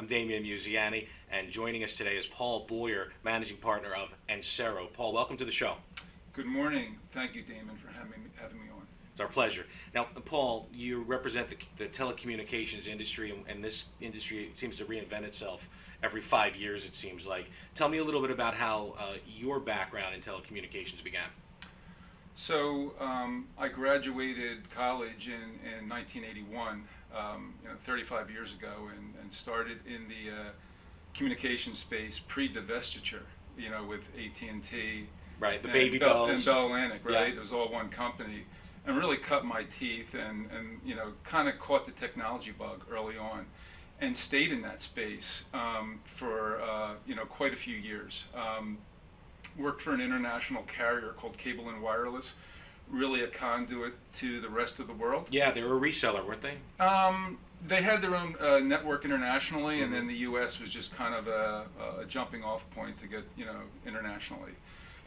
I'm Damian Musiani, and joining us today is Paul Boyer, Managing Partner of Ancero. Paul, welcome to the show. Good morning. Thank you, Damon, for having me on. It's our pleasure. Now, Paul, you represent the telecommunications industry, and this industry seems to reinvent itself every 5 years, it seems like. Tell me a little bit about how your background in telecommunications began. So I graduated college in 1981, 35 years ago, and started in the communication space pre-divestiture, with AT&T. Right, the and baby Bell, bells. and Bell Atlantic, right? Yeah. It was all one company, and really cut my teeth, and kind of caught the technology bug early on, and stayed in that space for quite a few years. Worked for an international carrier called Cable and Wireless, really a conduit to the rest of the world. Yeah, they were a reseller, weren't they? They had their own network internationally, and then the U.S. was just kind of a jumping off point to get internationally.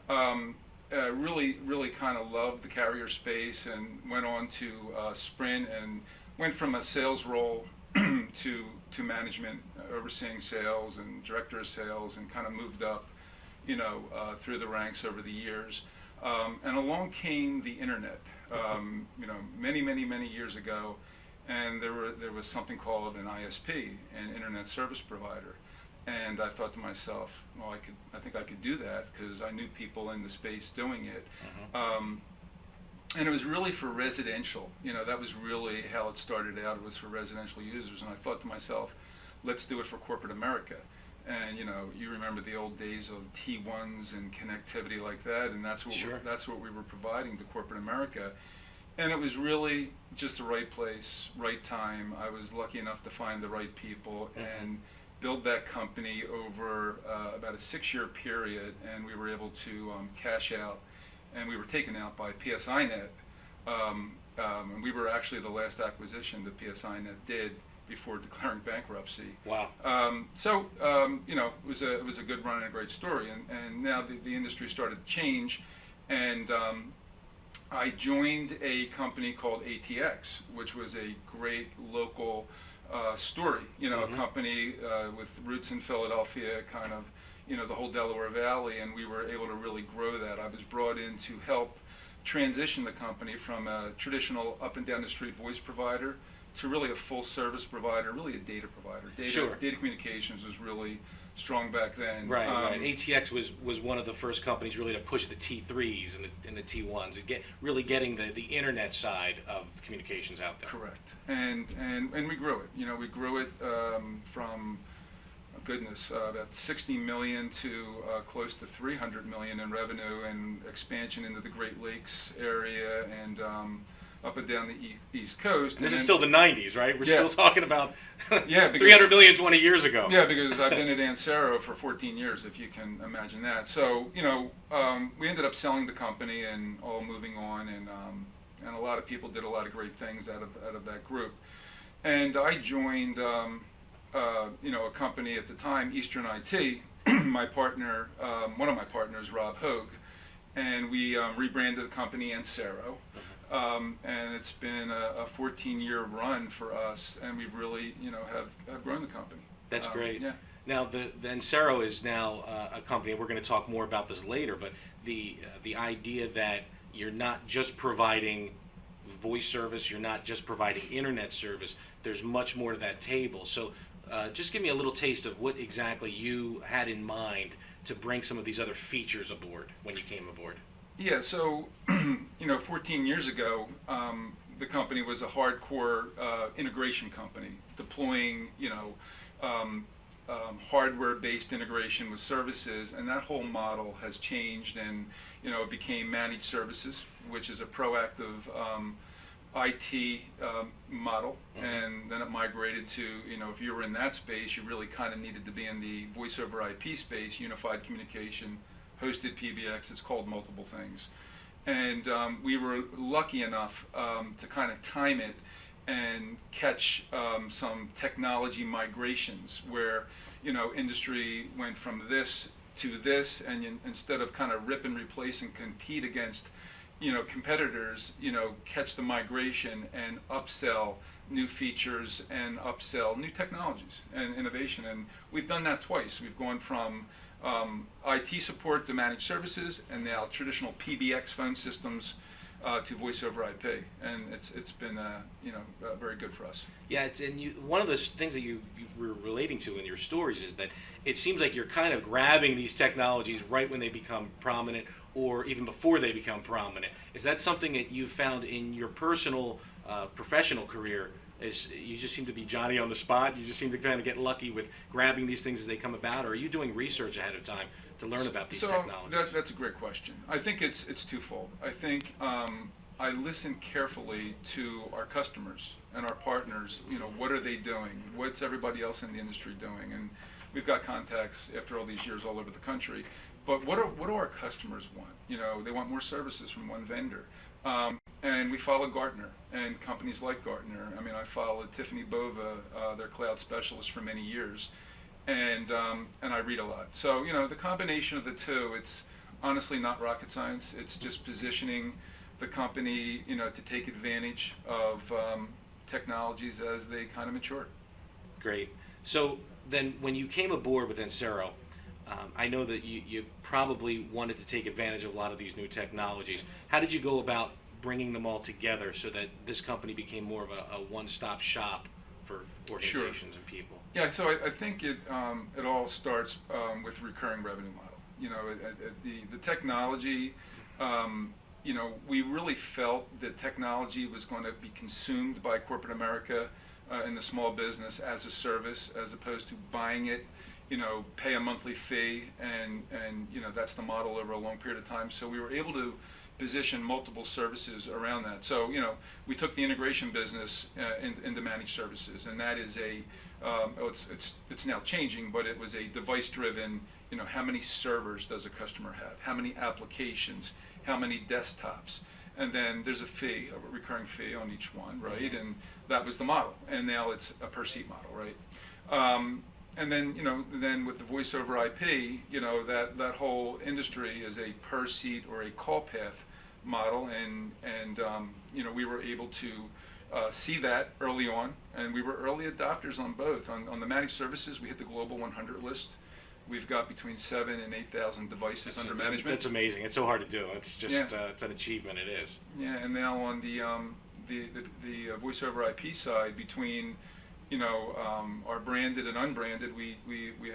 Really kind of loved the carrier space, and went on to Sprint, and went from a sales role to management, overseeing sales and director of sales, and kind of moved up through the ranks over the years. And along came the internet, many years ago, and there was something called an ISP, an internet service provider. And I thought to myself, well, I think I could do that, because I knew people in the space doing it. And it was really for residential. That was really how it started out. It was for residential users, and I thought to myself, let's do it for corporate America. And you remember the old days of T1s and connectivity like that, and that's what Sure. that's what we were providing to corporate America. And it was really just the right place, right time. I was lucky enough to find the right people and build that company over about a 6-year period, and we were able to cash out, and we were taken out by PSINet, and we were actually the last acquisition that PSINet did before declaring bankruptcy. Wow. It was a good run and a great story, and now the industry started to change, and I joined a company called ATX, which was a great local story. A company with roots in Philadelphia, kind of, the whole Delaware Valley, and we were able to really grow that. I was brought in to help transition the company from a traditional up and down the street voice provider to really a full service provider, really a data provider. Data communications was really strong back then. Right. ATX was one of the first companies really to push the T3s and the T1s, and really getting the internet side of communications out there. Correct. And we grew it. We grew it from about 60 million to close to 300 million in revenue, and expansion into the Great Lakes area, and up and down the East Coast. And this is still the 90s, right? We're still talking about because 300 million 20 years ago. Yeah, because I've been at Ancero for 14 years, if you can imagine that. So, we ended up selling the company and all moving on, and a lot of people did a lot of great things out of that group. And I joined, a company at the time, Eastern IT. My partner, one of my partners, Rob Hogue, and we rebranded the company Ancero. And it's been a 14-year run for us, and we've really, have grown the company. That's great. Yeah. Now, the Ancero is now a company, and we're going to talk more about this later, but the idea that you're not just providing voice service, you're not just providing internet service, there's much more to that table. So just give me a little taste of what exactly you had in mind to bring some of these other features aboard when you came aboard. Yeah, so 14 years ago, the company was a hardcore integration company, deploying hardware-based integration with services, and that whole model has changed, and it became managed services, which is a proactive IT model, and then it migrated to if you were in that space, you really kind of needed to be in the voice over IP space, unified communication, hosted PBX. It's called multiple things, and we were lucky enough to kind of time it and catch some technology migrations where industry went from this to this, and instead of kind of rip and replace and compete against competitors, catch the migration and upsell new features and upsell new technologies and innovation. And we've done that twice. We've gone from IT support to managed services, and now traditional PBX phone systems to voice over IP, and it's been very good for us. Yeah, one of the things that you were relating to in your stories is that it seems like you're kind of grabbing these technologies right when they become prominent, or even before they become prominent. Is that something that you found in your personal, professional career? Is you just seem to be Johnny on the spot? You just seem to kind of get lucky with grabbing these things as they come about, or are you doing research ahead of time to learn about these technologies? That's a great question. I think it's twofold. I think I listen carefully to our customers and our partners. What are they doing? What's everybody else in the industry doing? And we've got contacts after all these years all over the country. But what do our customers want? They want more services from one vendor. And we follow Gartner and companies like Gartner. I mean, I followed Tiffany Bova, their cloud specialist, for many years, and I read a lot. So the combination of the two, it's honestly not rocket science. It's just positioning the company, to take advantage of technologies as they kind of mature. Great. So then, when you came aboard with Ancero, I know that you probably wanted to take advantage of a lot of these new technologies. How did you go about bringing them all together so that this company became more of a one-stop shop for organizations and people? Yeah, so I think it all starts with recurring revenue model. The technology, we really felt that technology was going to be consumed by corporate America in the small business as a service, as opposed to buying it, pay a monthly fee, and that's the model over a long period of time. So we were able to position multiple services around that. So we took the integration business into managed services, and that is it's now changing, but it was a device-driven. How many servers does a customer have? How many applications? How many desktops? And then there's a fee, a recurring fee on each one, right? And that was the model. And now it's a per seat model, right? And then with the voice over IP, that whole industry is a per seat or a call path model, and we were able to see that early on, and we were early adopters on both. On the managed services, we hit the Global 100 list. We've got between 7,000 and 8,000 devices under management. That's amazing. It's so hard to do. It's just it's an achievement. It is. Yeah, and now on the voice over IP side, between our branded and unbranded, we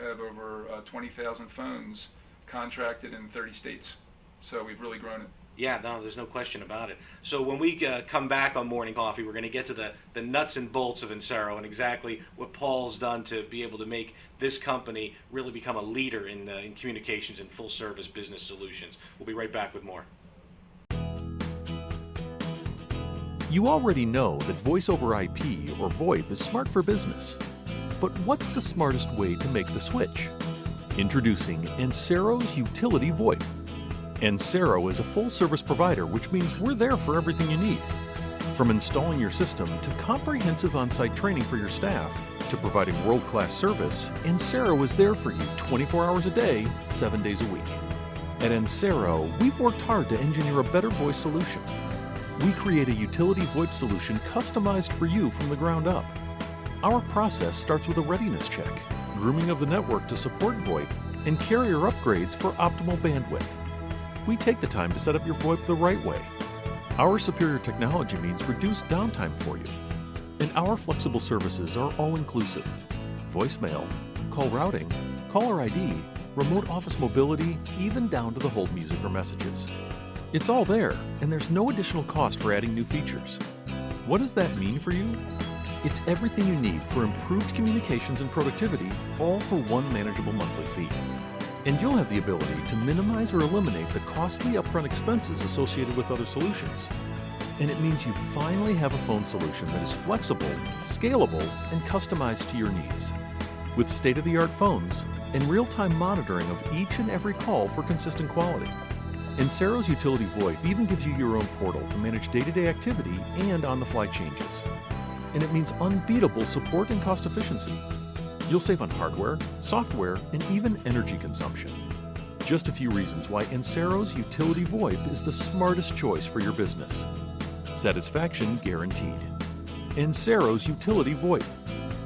have over 20,000 phones contracted in 30 states. So we've really grown it. Yeah, no, there's no question about it. So when we come back on Morning Coffee, we're going to get to the nuts and bolts of Ancero and exactly what Paul's done to be able to make this company really become a leader in communications and full-service business solutions. We'll be right back with more. You already know that Voice over IP, or VoIP, is smart for business. But what's the smartest way to make the switch? Introducing Ancero's Utility VoIP. Ancero is a full-service provider, which means we're there for everything you need. From installing your system to comprehensive on-site training for your staff to providing world-class service, Ancero is there for you 24 hours a day, 7 days a week. At Ancero, we've worked hard to engineer a better voice solution. We create a utility VoIP solution customized for you from the ground up. Our process starts with a readiness check, grooming of the network to support VoIP, and carrier upgrades for optimal bandwidth. We take the time to set up your VoIP the right way. Our superior technology means reduced downtime for you. And our flexible services are all-inclusive. Voicemail, call routing, caller ID, remote office mobility, even down to the hold music or messages. It's all there, and there's no additional cost for adding new features. What does that mean for you? It's everything you need for improved communications and productivity, all for one manageable monthly fee. And you'll have the ability to minimize or eliminate the costly upfront expenses associated with other solutions. And it means you finally have a phone solution that is flexible, scalable, and customized to your needs. With state-of-the-art phones and real-time monitoring of each and every call for consistent quality. Ancero's Utility VoIP even gives you your own portal to manage day-to-day activity and on-the-fly changes. And it means unbeatable support and cost efficiency. You'll save on hardware, software, and even energy consumption. Just a few reasons why Ancero's Utility VoIP is the smartest choice for your business. Satisfaction guaranteed. Ancero's Utility VoIP,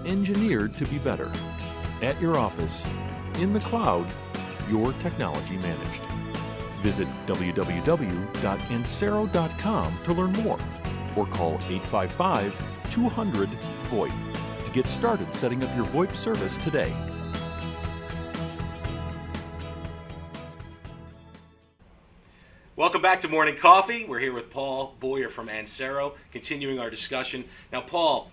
engineered to be better. At your office, in the cloud, your technology managed. Visit www.ancero.com to learn more or call 855-200-VoIP to get started setting up your VoIP service today. Welcome back to Morning Coffee. We're here with Paul Boyer from Ancero, continuing our discussion. Now, Paul,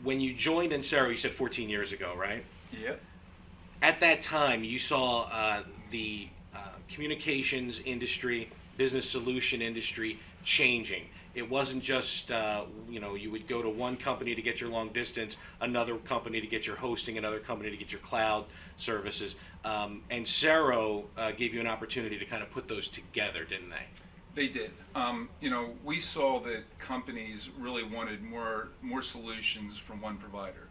when you joined Ancero, you said 14 years ago, right? Yep. At that time, you saw the communications industry, business solution industry changing. It wasn't just, you would go to one company to get your long distance, another company to get your hosting, another company to get your cloud services. Ancero gave you an opportunity to kind of put those together, didn't they? They did. We saw that companies really wanted more solutions from one provider.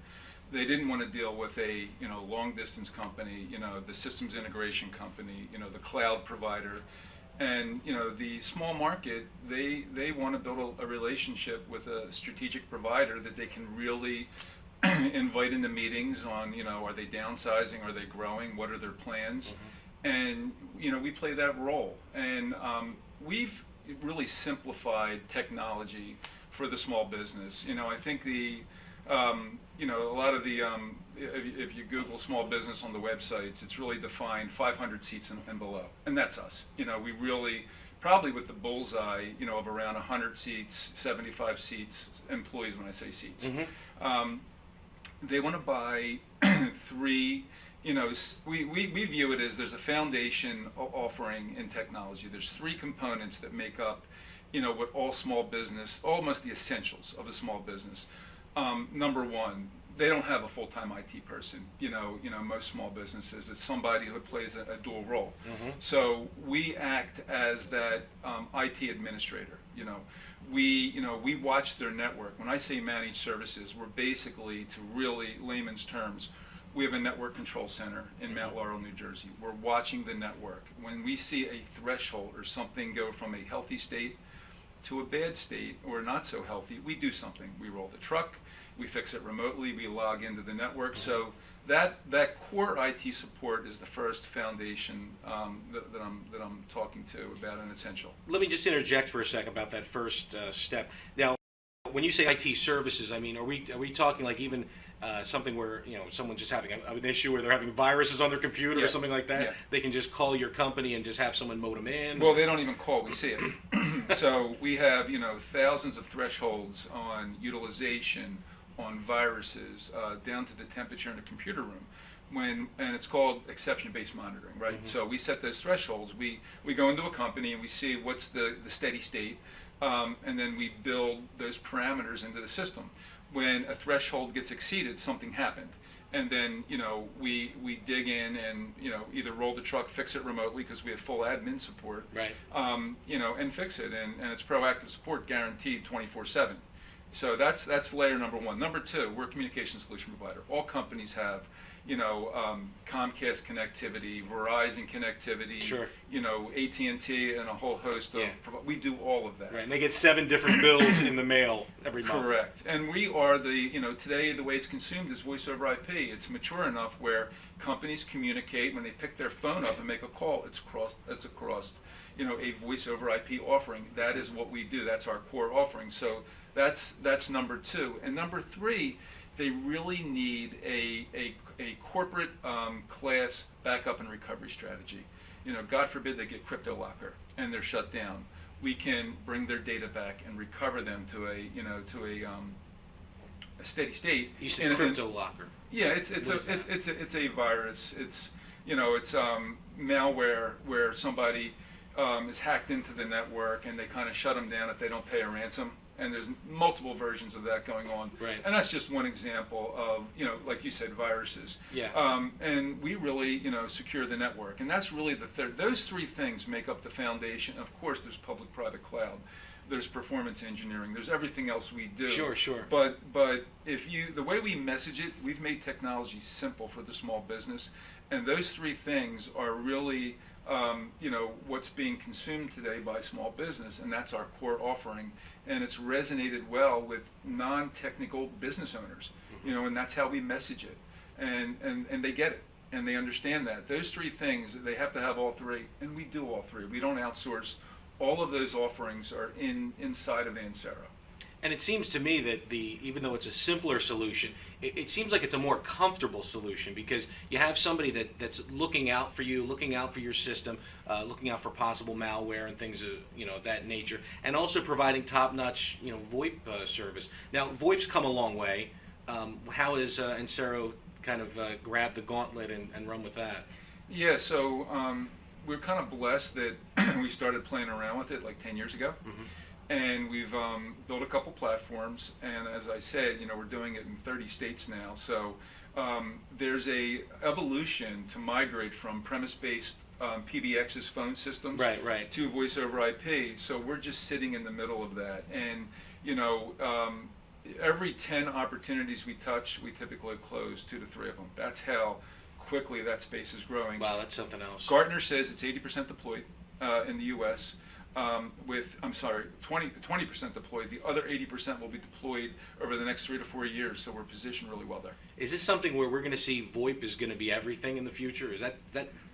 They didn't want to deal with a long distance company, the systems integration company, the cloud provider. And the small market, they want to build a relationship with a strategic provider that they can really invite into meetings on, are they downsizing, are they growing, what are their plans? And we play that role. And we've really simplified technology for the small business. I think a lot of the if you Google small business on the websites, it's really defined 500 seats and below, and that's us. We really probably with the bullseye, of around 100 seats, 75 seats, employees when I say seats. They want to buy three. We view it as there's a foundation offering in technology. There's three components that make up, what all small business, almost the essentials of a small business. Number one, they don't have a full-time IT person. Most small businesses, it's somebody who plays a dual role. So we act as that IT administrator. We watch their network. When I say managed services, we're basically, to really layman's terms, we have a network control center in Mount Laurel, New Jersey. We're watching the network. When we see a threshold or something go from a healthy state to a bad state or not so healthy, we do something. We roll the truck, we fix it remotely, we log into the network. So that core IT support is the first foundation that I'm talking to about an essential. Let me just interject for a second about that first step. Now, when you say IT services, I mean, are we talking like even something where someone's just having an issue where they're having viruses on their computer or something like that? Yeah. They can just call your company and just have someone modem in? Well, they don't even call, we see it. So we have thousands of thresholds on utilization, on viruses, down to the temperature in the computer room. And it's called exception-based monitoring, right? So we set those thresholds. We go into a company and we see what's the steady state, and then we build those parameters into the system. When a threshold gets exceeded, something happened. And then, we dig in and, either roll the truck, fix it remotely because we have full admin support, Right. And fix it. And it's proactive support guaranteed 24/7. So that's layer number one. Number two, we're a communication solution provider. All companies have, Comcast connectivity, Verizon connectivity, Sure. AT&T, and a whole host of. We do all of that. Right, and they get 7 different bills in the mail every month. Correct. And we are today the way it's consumed is voice over IP. It's mature enough where companies communicate when they pick their phone up and make a call. It's across a voice over IP offering. That is what we do. That's our core offering. So that's number two. And number three, they really need a corporate class backup and recovery strategy. God forbid they get crypto locker and they're shut down. We can bring their data back and recover them to a steady state. You said crypto locker. Yeah, it's a virus. It's malware where somebody is hacked into the network and they kind of shut them down if they don't pay a ransom. And there's multiple versions of that going on. Right. And that's just one example of, like you said, viruses. Yeah. And we really, secure the network. And that's really the third. Those three things make up the foundation. Of course, there's public-private cloud. there's performance engineering, there's everything else we do. Sure, sure. But the way we message it, we've made technology simple for the small business, and those three things are really what's being consumed today by small business, and that's our core offering, and it's resonated well with non-technical business owners, and that's how we message it, and they get it, and they understand that. Those three things, they have to have all three, and we do all three. We don't outsource. All of those offerings are inside of Ancero. And it seems to me that even though it's a simpler solution, it seems like it's a more comfortable solution, because you have somebody that's looking out for you, looking out for your system, looking out for possible malware and things of that nature, and also providing top-notch VoIP service. Now, VoIP's come a long way. How has Ancero kind of grabbed the gauntlet and run with that? Yeah, so we're kind of blessed that we started playing around with it like 10 years ago. Mm-hmm. And we've built a couple platforms, and as I said, we're doing it in 30 states now. So there's a evolution to migrate from premise-based PBX's phone systems right. to voice over IP. So we're just sitting in the middle of that. And every 10 opportunities we touch, we typically close 2 to 3 of them. That's how quickly that space is growing. Wow, that's something else. Gartner says it's 80% deployed in the U.S. 20% deployed. The other 80% will be deployed over the next 3 to 4 years, so we're positioned really well there. Is this something where we're going to see VoIP is going to be everything in the future? Is that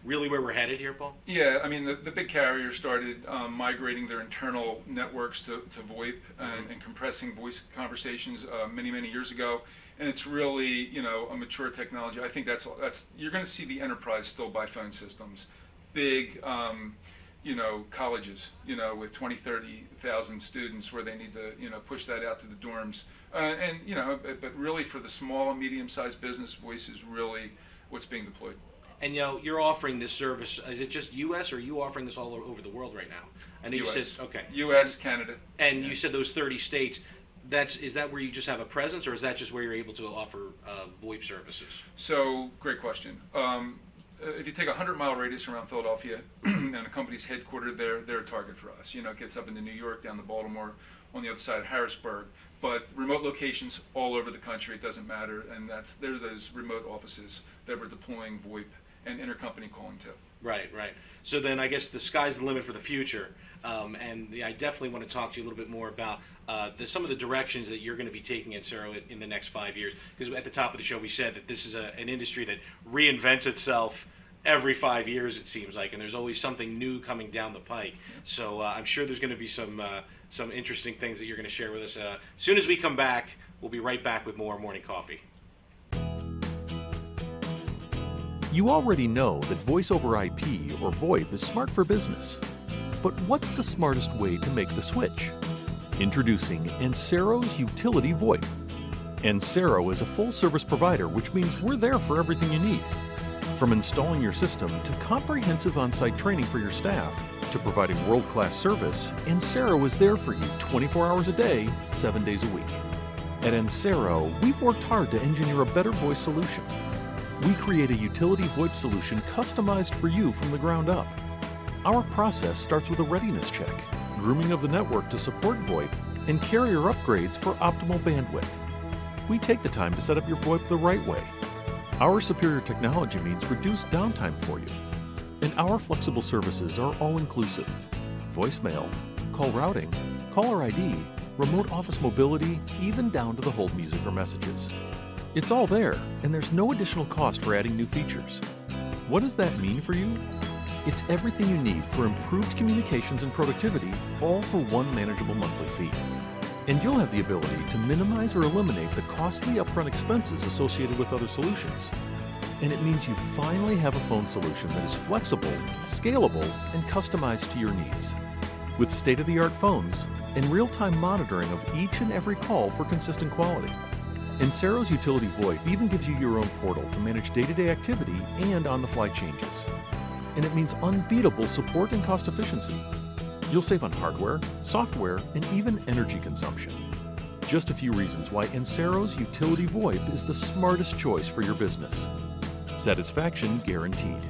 really where we're headed here, Paul? Yeah, I mean, the big carriers started migrating their internal networks to VoIP and compressing voice conversations many years ago, and it's really a mature technology. I think that's you're going to see the enterprise still buy phone systems, big. Colleges, with 20, 30,000 students, where they need to, push that out to the dorms. But really for the small and medium-sized business, voice is really what's being deployed. And you're offering this service. Is it just U.S. or are you offering this all over the world right now? I know US. You said okay. U.S., Canada. And yeah. You said those 30 states. Is that where you just have a presence, or is that just where you're able to offer VoIP services? So great question. If you take a 100-mile radius around Philadelphia and a company's headquartered there, they're a target for us. It gets up into New York, down to Baltimore, on the other side of Harrisburg. But remote locations all over the country, it doesn't matter. And they're those remote offices that we're deploying VoIP and intercompany calling to. Right. So then I guess the sky's the limit for the future. I definitely want to talk to you a little bit more about some of the directions that you're going to be taking Ancero in the next 5 years. Because at the top of the show we said that this is an industry that reinvents itself every 5 years, it seems like, and there's always something new coming down the pike. So I'm sure there's going to be some interesting things that you're going to share with us. As soon as we come back, we'll be right back with more Morning Coffee. You already know that voice over IP or VoIP is smart for business. But what's the smartest way to make the switch? Introducing Ancero's Utility VoIP. Ancero is a full-service provider, which means we're there for everything you need. From installing your system to comprehensive on-site training for your staff to providing world-class service, Ancero is there for you 24 hours a day, 7 days a week. At Ancero, we've worked hard to engineer a better voice solution. We create a utility VoIP solution customized for you from the ground up. Our process starts with a readiness check, grooming of the network to support VoIP, and carrier upgrades for optimal bandwidth. We take the time to set up your VoIP the right way. Our superior technology means reduced downtime for you. And our flexible services are all-inclusive. Voicemail, call routing, caller ID, remote office mobility, even down to the hold music or messages. It's all there, and there's no additional cost for adding new features. What does that mean for you? It's everything you need for improved communications and productivity, all for one manageable monthly fee. And you'll have the ability to minimize or eliminate the costly upfront expenses associated with other solutions. And it means you finally have a phone solution that is flexible, scalable, and customized to your needs. With state-of-the-art phones and real-time monitoring of each and every call for consistent quality. Ancero's Utility VoIP even gives you your own portal to manage day-to-day activity and on-the-fly changes. And it means unbeatable support and cost efficiency. You'll save on hardware, software, and even energy consumption. Just a few reasons why Ancero's Utility VoIP is the smartest choice for your business. Satisfaction guaranteed.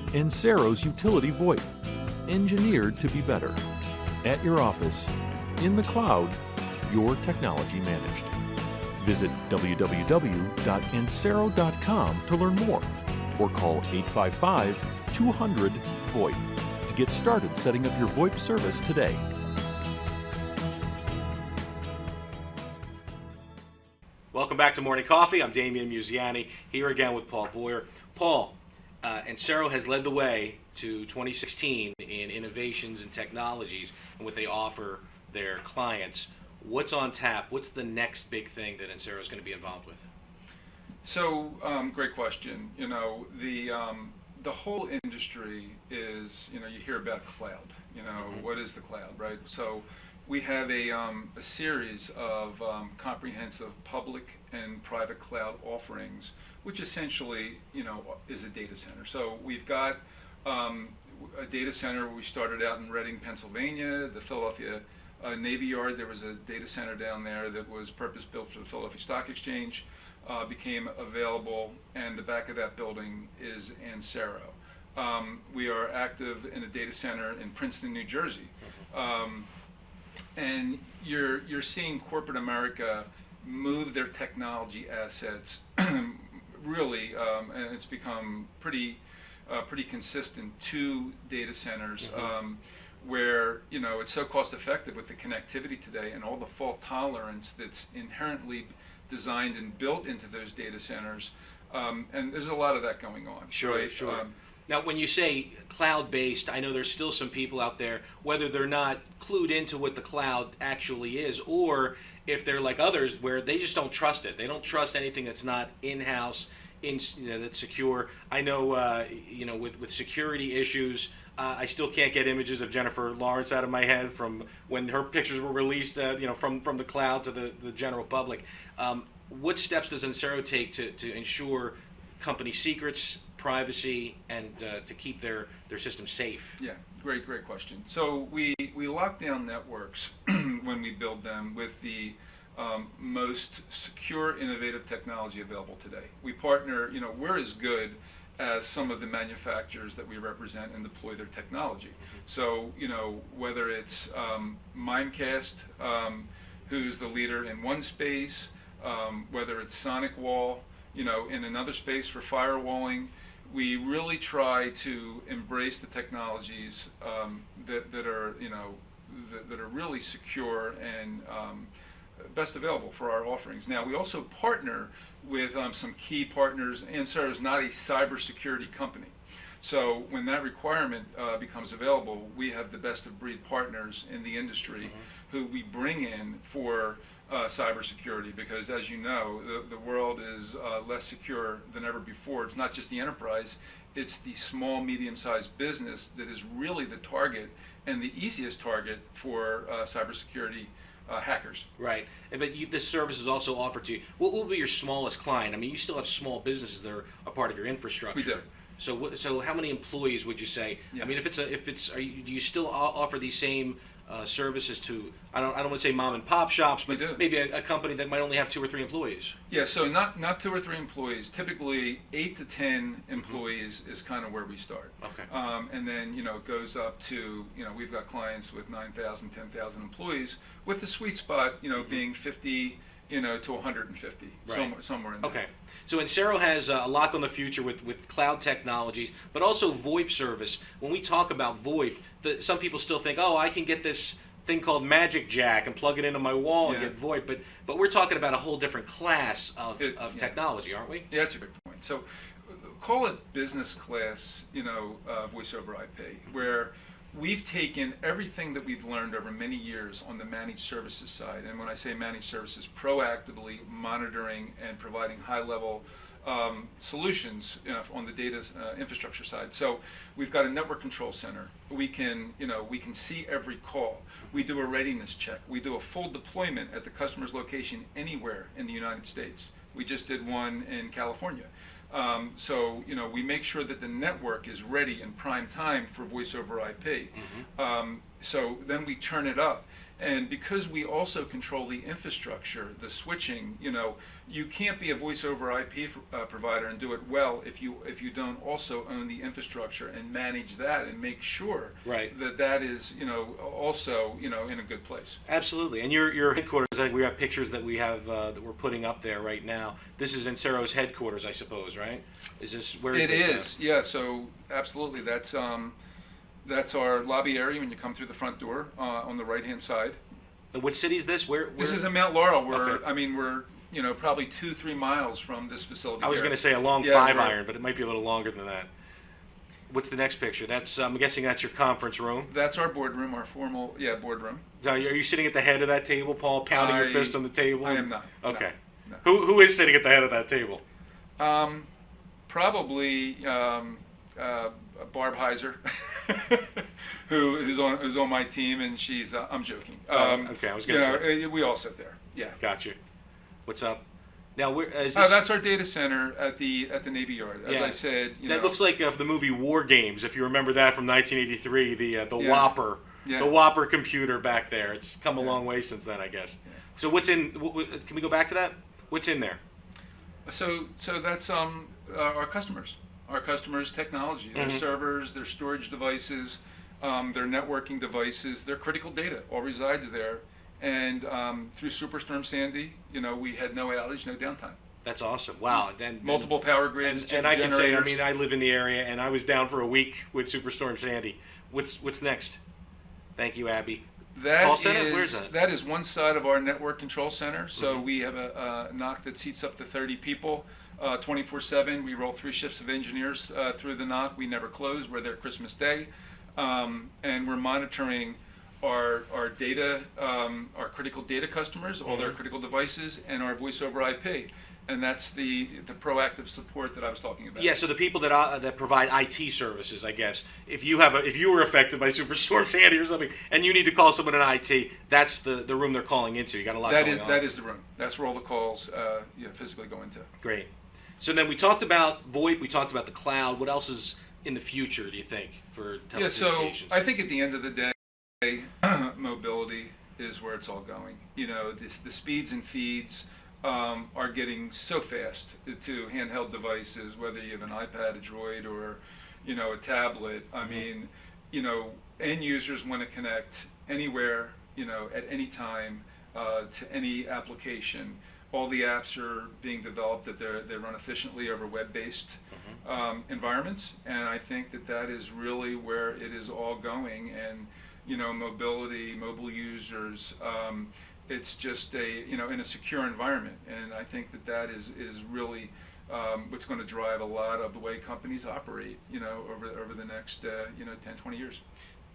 Ancero's Utility VoIP, engineered to be better. At your office, in the cloud, your technology managed. Visit www.ancero.com to learn more or call 855-200-VoIP to get started setting up your VoIP service today. Welcome back to Morning Coffee. I'm Damian Musiani, here again with Paul Boyer. Paul, Ancero has led the way to 2016 in innovations and technologies and what they offer their clients. What's on tap? What's the next big thing that Ancero is going to be involved with? So, great question. The whole industry is, you hear about cloud. What is the cloud, right? So, we have a series of comprehensive public and private cloud offerings, which essentially, is a data center. So, we've got a data center. We started out in Reading, Pennsylvania, the Philadelphia Navy Yard. There was a data center down there that was purpose-built for the Philadelphia Stock Exchange, became available, and the back of that building is Ancero. We are active in a data center in Princeton, New Jersey. And you're seeing corporate America move their technology assets really, and it's become pretty consistent to data centers. Where it's so cost effective with the connectivity today and all the fault tolerance that's inherently designed and built into those data centers, and there's a lot of that going on. Sure, right? sure. Now, when you say cloud-based, I know there's still some people out there, whether they're not clued into what the cloud actually is, or if they're like others, where they just don't trust it. They don't trust anything that's not in-house, that's secure. I know, with security issues. I still can't get images of Jennifer Lawrence out of my head from when her pictures were released, from the cloud to the general public. What steps does Ancero take to ensure company secrets, privacy, and to keep their system safe? Yeah, great question. So we lock down networks when we build them with the most secure, innovative technology available today. We partner, we're as good as some of the manufacturers that we represent and deploy their technology. So, whether it's Mimecast, who's the leader in one space, whether it's SonicWall, in another space for firewalling, we really try to embrace the technologies that are, that are really secure and best available for our offerings. Now, we also partner with some key partners. Ancero is not a cybersecurity company. So when that requirement becomes available, we have the best of breed partners in the industry who we bring in for cybersecurity, because as you know, the world is less secure than ever before. It's not just the enterprise, it's the small, medium-sized business that is really the target and the easiest target for cybersecurity hackers. Right, but this service is also offered to you. What will be your smallest client? I mean, you still have small businesses that are a part of your infrastructure. We do. So how many employees would you say? Yeah. I mean, do you still offer these same services to, I don't want to say mom and pop shops, but maybe a company that might only have 2 or 3 employees? Yeah, so not 2 or 3 employees. Typically 8 to 10 employees is kind of where we start. Okay. And then it goes up to, we've got clients with 9,000, 10,000 employees, with the sweet spot being 50 to 150, right. somewhere in there. Okay. So Ancero has a lock on the future with cloud technologies, but also VoIP service. When we talk about VoIP, some people still think, oh, I can get this thing called Magic Jack and plug it into my wall and get VoIP, but we're talking about a whole different class of technology, aren't we? Yeah, that's a good point. So call it business class, voice over IP, where we've taken everything that we've learned over many years on the managed services side, and when I say managed services, proactively monitoring and providing high-level solutions on the data infrastructure side. So we've got a network control center. We can see every call. We do a readiness check. We do a full deployment at the customer's location anywhere in the United States. We just did one in California. So we make sure that the network is ready in prime time for voice over IP. So then we turn it up, And because we also control the infrastructure, the switching, you can't be a voice over IP provider and do it well if you don't also own the infrastructure and manage that and make sure Right. that is also in a good place. Absolutely. And your headquarters, like we have pictures that we have that we're putting up there right now. This is Ancero's headquarters, I suppose, right? Is this where is It this is, yeah. So absolutely, that's our lobby area when you come through the front door on the right-hand side. And what city is this? Where? This is in Mount Laurel. Okay. We're probably 2-3 miles from this facility. I was here. going to say a long Yeah, 5-iron, but it might be a little longer than that. What's the next picture? That's I'm guessing that's your conference room. That's our boardroom, our formal boardroom. Now, are you sitting at the head of that table, Paul, pounding your fist on the table? I am not. Okay. No. Who is sitting at the head of that table? Probably Barb Heiser, who's on my team, and she's. I'm joking. Okay, I was going to say. We all sit there. Yeah. Gotcha. What's up? Now, where is this? Oh, that's our data center at the Navy Yard. As Yeah. I said, That looks like the movie War Games, if you remember that from 1983. The Yeah. Whopper, Yeah. the Whopper computer back there. It's come a long way since then, I guess. Yeah. So what's in? Can we go back to that? What's in there? So that's our customers. Our customers' technology, their Mhm. servers, their storage devices, their networking devices, their critical data all resides there. And through Superstorm Sandy, we had no outage, no downtime. That's awesome. Wow. Then Multiple power grids, and I can say, I generators. mean, I live in the area, and I was down for a week with Superstorm Sandy. What's next? Thank you, Abby. Call center? Where's that? That is one side of our network control center. So Mhm. we have a NOC that seats up to 30 people, 24/7. We roll 3 shifts of engineers through the NOC. We never close. We're there Christmas Day, and we're monitoring our data, our critical data customers, all their Mhm. critical devices, and our voice over IP. And that's the proactive support that I was talking about. Yeah, so the people that provide IT services, I guess, if you were affected by Superstorm Sandy or something, and you need to call someone in IT, that's the room they're calling into. You got a lot going on. That is the room. That's where all the calls physically go into. Great. So then we talked about VoIP, we talked about the cloud. What else is in the future, do you think, for telecommunications? Yeah, so I think at the end of the day, mobility is where it's all going. The speeds and feeds are getting so fast to handheld devices, whether you have an iPad, a Droid, or a tablet. I mean, end users want to connect anywhere, at any time to any application. All the apps are being developed that they run efficiently over web-based environments, and I think that is really where it is all going. And mobility, mobile users. It's just in a secure environment, and I think that is really what's going to drive a lot of the way companies operate, over the next 10, 20 years.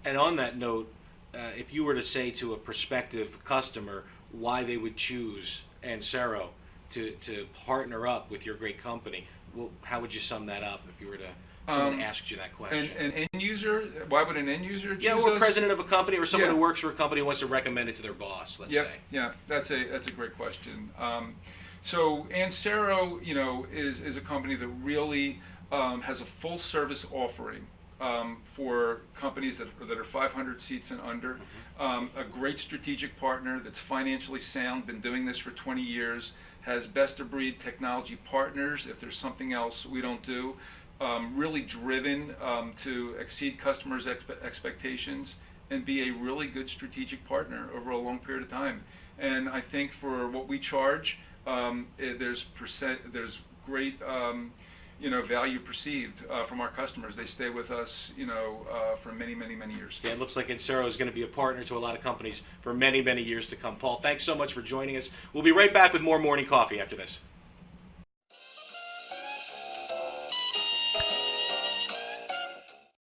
And on that note, if you were to say to a prospective customer why they would choose Ancero to partner up with your great company, well, how would you sum that up if you were to someone asked you that question? An end user, why would an end user choose or us? president of a company, or someone Yeah. who works for a company who wants to recommend it to their boss, let's say. Yeah, that's a great question. So Ancero, is a company that really has a full service offering for companies that are 500 seats and under. A great strategic partner that's financially sound, been doing this for 20 years, has best of breed technology partners if there's something else we don't do. Really driven to exceed customers' expectations and be a really good strategic partner over a long period of time. And I think for what we charge, there's great value perceived from our customers. They stay with us for many, many, many years. Yeah, it looks like Ancero is going to be a partner to a lot of companies for many, many years to come. Paul, thanks so much for joining us. We'll be right back with more Morning Coffee after this.